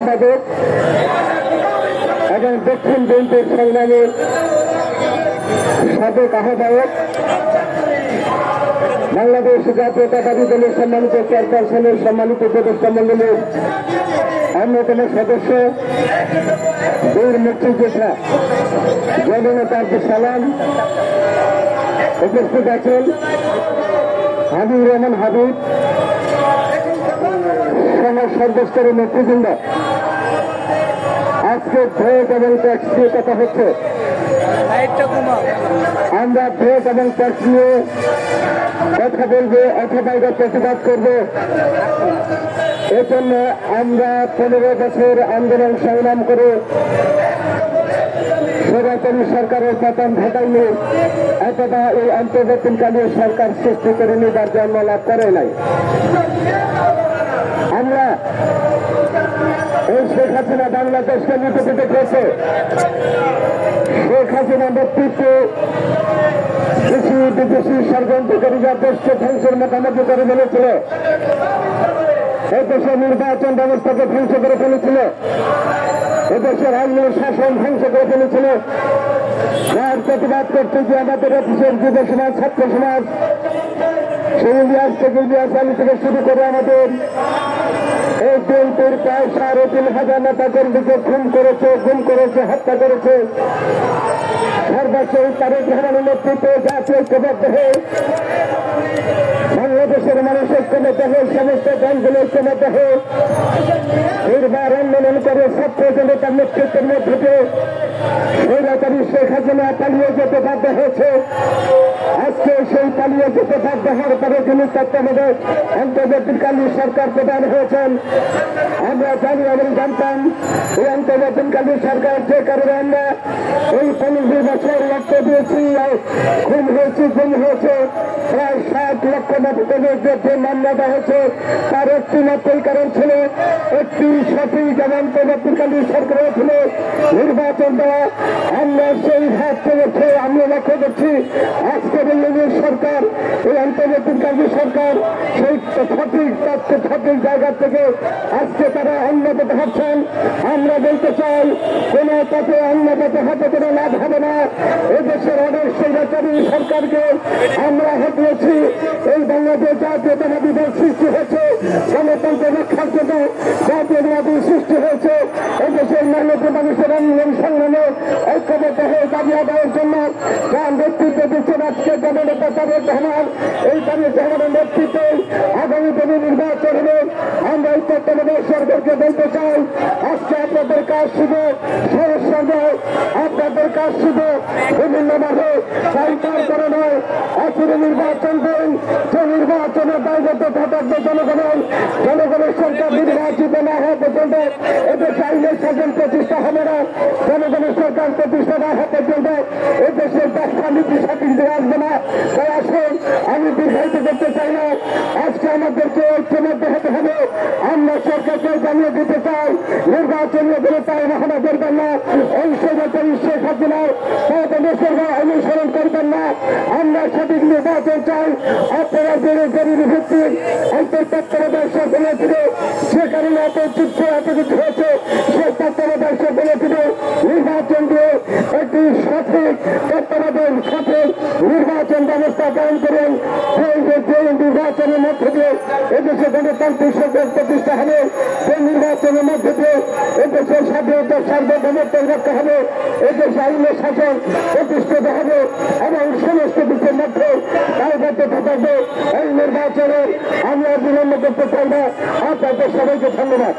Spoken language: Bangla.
সম্পাদক এবং দক্ষিণ বিএনপির সংগ্রামী সাবেক আহ্বায়ক, বাংলাদেশ জাতীয়তাবাদী দলের সম্মানিত চেয়ারপারসনের সম্মানিত উপদেষ্টা মন্ডলীর অন্যতম সদস্য বীর মুক্তিযোদ্ধা জননেতা আব্দুল সালাম উপস্থিত আছেন, হাবিবুর রহমান হাবিব সহ সর্বস্তরের নেতৃবৃন্দ। আজকে ভোট এবং ট্যাক্স নিয়ে কথা হচ্ছে। আমরা ভোট এবং ট্যাক্স নিয়ে কথা বলবো অথবা এটা প্রতিবাদ করবো। এজন্য আমরা 15 বছর আন্দোলন সংগ্রাম করে সরকারি সরকারের পতন ঘটাইনি অথবা এই অন্তর্বর্তীকালীন সরকার সৃষ্টি করে নিবার জন্ম লাভ করে নাই। আমরা এই শেখ হাসিনা বাংলাদেশকে নিপীড়িত করেছে। শেখ হাসিনা নেতৃত্বে কৃষি বিদেশি ষড়যন্ত্রকারীরা দেশকে ধ্বংসের মুখোমুখি করে ফেলেছিল। এদেশের নির্বাচন ব্যবস্থাকে ধ্বংস করে ফেলেছিল, এদেশের আইন শাসন ধ্বংস করে ফেলেছিল। তার প্রতিবাদ করতে গিয়ে আমাদের অফিসের যুব সমাজ, ছাত্র সমাজ, সেই ইলিয়াস থেকে ইলিয়াস আলী থেকে শুরু করে আমাদের এই বিএনপির প্রায় 3,500 নেতা কর্মীকে খুন করেছে, গুম করেছে, হত্যা করেছে। সর্বোচ্চ তারেক রহমানের নেতৃত্বে জাতীয় ঐক্যবদ্ধ হয়ে বাংলাদেশের মানুষ ঐক্যবদ্ধ হয়ে সমস্ত দলগুলো ঐক্যবদ্ধ হয়ে নির্বাচন আন্দোলন করে ছাত্র জনতার নেতৃত্বের মধ্যে দিয়ে স্বৈরাচারী শেখ হাসিনা পালিয়ে যেতে বাধ্য হয়েছে। আজকে সেই পালিয়ে যেতে বাধ্য হওয়ার পরে যিনি তত্ত্বাবধায়ক অন্তর্বর্তীকালীন সরকার প্রদান হয়েছেন, আমরা জানি এবং জানতাম এই অন্তর্বর্তীকালীন সরকার যে কারণে আমরা এই 15 বছর রক্ত দিয়েছি, খুন হয়েছি, গুম হয়েছে, প্রায় 60 লক্ষ যে মামলা দেওয়া হয়েছে তার একটি মাত্রই কারণ ছিল, একটি সঠিক এবং অন্তর্বর্তীকালীন সরকার ছিল নির্বাচন দেওয়া। আমরা সেই হাত থেকে আমরা লক্ষ্য করছি আজকের এই সরকার, এই অন্তর্বর্তীকালীন সরকার সেই সঠিক জায়গা থেকে আজকে তারা অন্যত হচ্ছেন। আমরা বলতে চাই কোন পথে অন্যত হাতে কোনো লাভ হবে না। এদেশের অনেক স্বৈরাচারী সরকারকে আমরা হটিয়েছি। এই বাংলাদেশ জাতীয়তাবাদী দল সৃষ্টি হয়েছে, গণতন্ত্র রক্ষার জন্য জাতীয়তাবাদী সৃষ্টি হয়েছে। এদেশের মানুষের আন্দোলন সংগ্রামে ঐক্যবদ্ধ হয়ে দাবি আদায়ের জন্য যার নেতৃত্ব দিচ্ছেন আজকে জননেতা তারেক রহমান। এই তারেক রহমানের নেতৃত্বে আগামী দিনে নির্বাচন হলে আমরা এই তত্ত্বাবধায়ক সরকারকে বলতে চাই আজকে আপনাদের কাজ শুধু সমস্যা নয়, আপনাদের কাজ শুধু বিভিন্নভাবে সরকার করে নয়, আসলে নির্বাচন দিন যে নির্বাচনের দায়বদ্ধ থাকবে জনগণের সরকার নির্বাচিত না হওয়া পর্যন্ত এদেশে আইনের শাসন প্রতিষ্ঠা হবে না। জনগণের সরকার প্রতিষ্ঠা না হওয়া পর্যন্ত এদেশের ব্যবসা নীতি সঠিক দিয়ে আসবে না। তাই আসুন, আমি দীর্ঘায়িত করতে চাই না, আজকে আমাদেরকে ঐক্যবদ্ধ হতে হবে। আমরা সরকারকে জানিয়ে দিতে চাই নির্বাচনীয় বিরোধী মহানা করবেন না, এই স্বৈরাচারী শেখ হাসিনার অনুসরণ করবেন না। আমরা সঠিক নির্বাচন চাই। আপনারা জরুরি ভিত্তিক তত্ত্বাবধায়ক সরকার ছিল, সে কারণে এত কিছু হয়েছে। সেই তত্ত্বাবধায়ক সরকার ছিল নির্বাচন দিয়ে একটি সঠিক তত্ত্বাবধায়ক সঠিক নির্বাচন ব্যবস্থা কায়ন করেন। যে নির্বাচনের মধ্যে দিয়ে এদেশে গণতান্ত্রিক সরকার প্রতিষ্ঠা হবে, সেই নির্বাচনের মধ্যে দিয়ে এদেশের স্বাধীনতা সার্বভৌমত্ব রক্ষা হবে, এদেশে আইনের শাসন প্রতিষ্ঠিত হবে এবং সমস্ত কিছুর মধ্যে দায়বদ্ধ থাকবে। এই নির্বাচনে আমরা বিলম্ব করতে চাই না। আপনাদের সবাইকে ধন্যবাদ।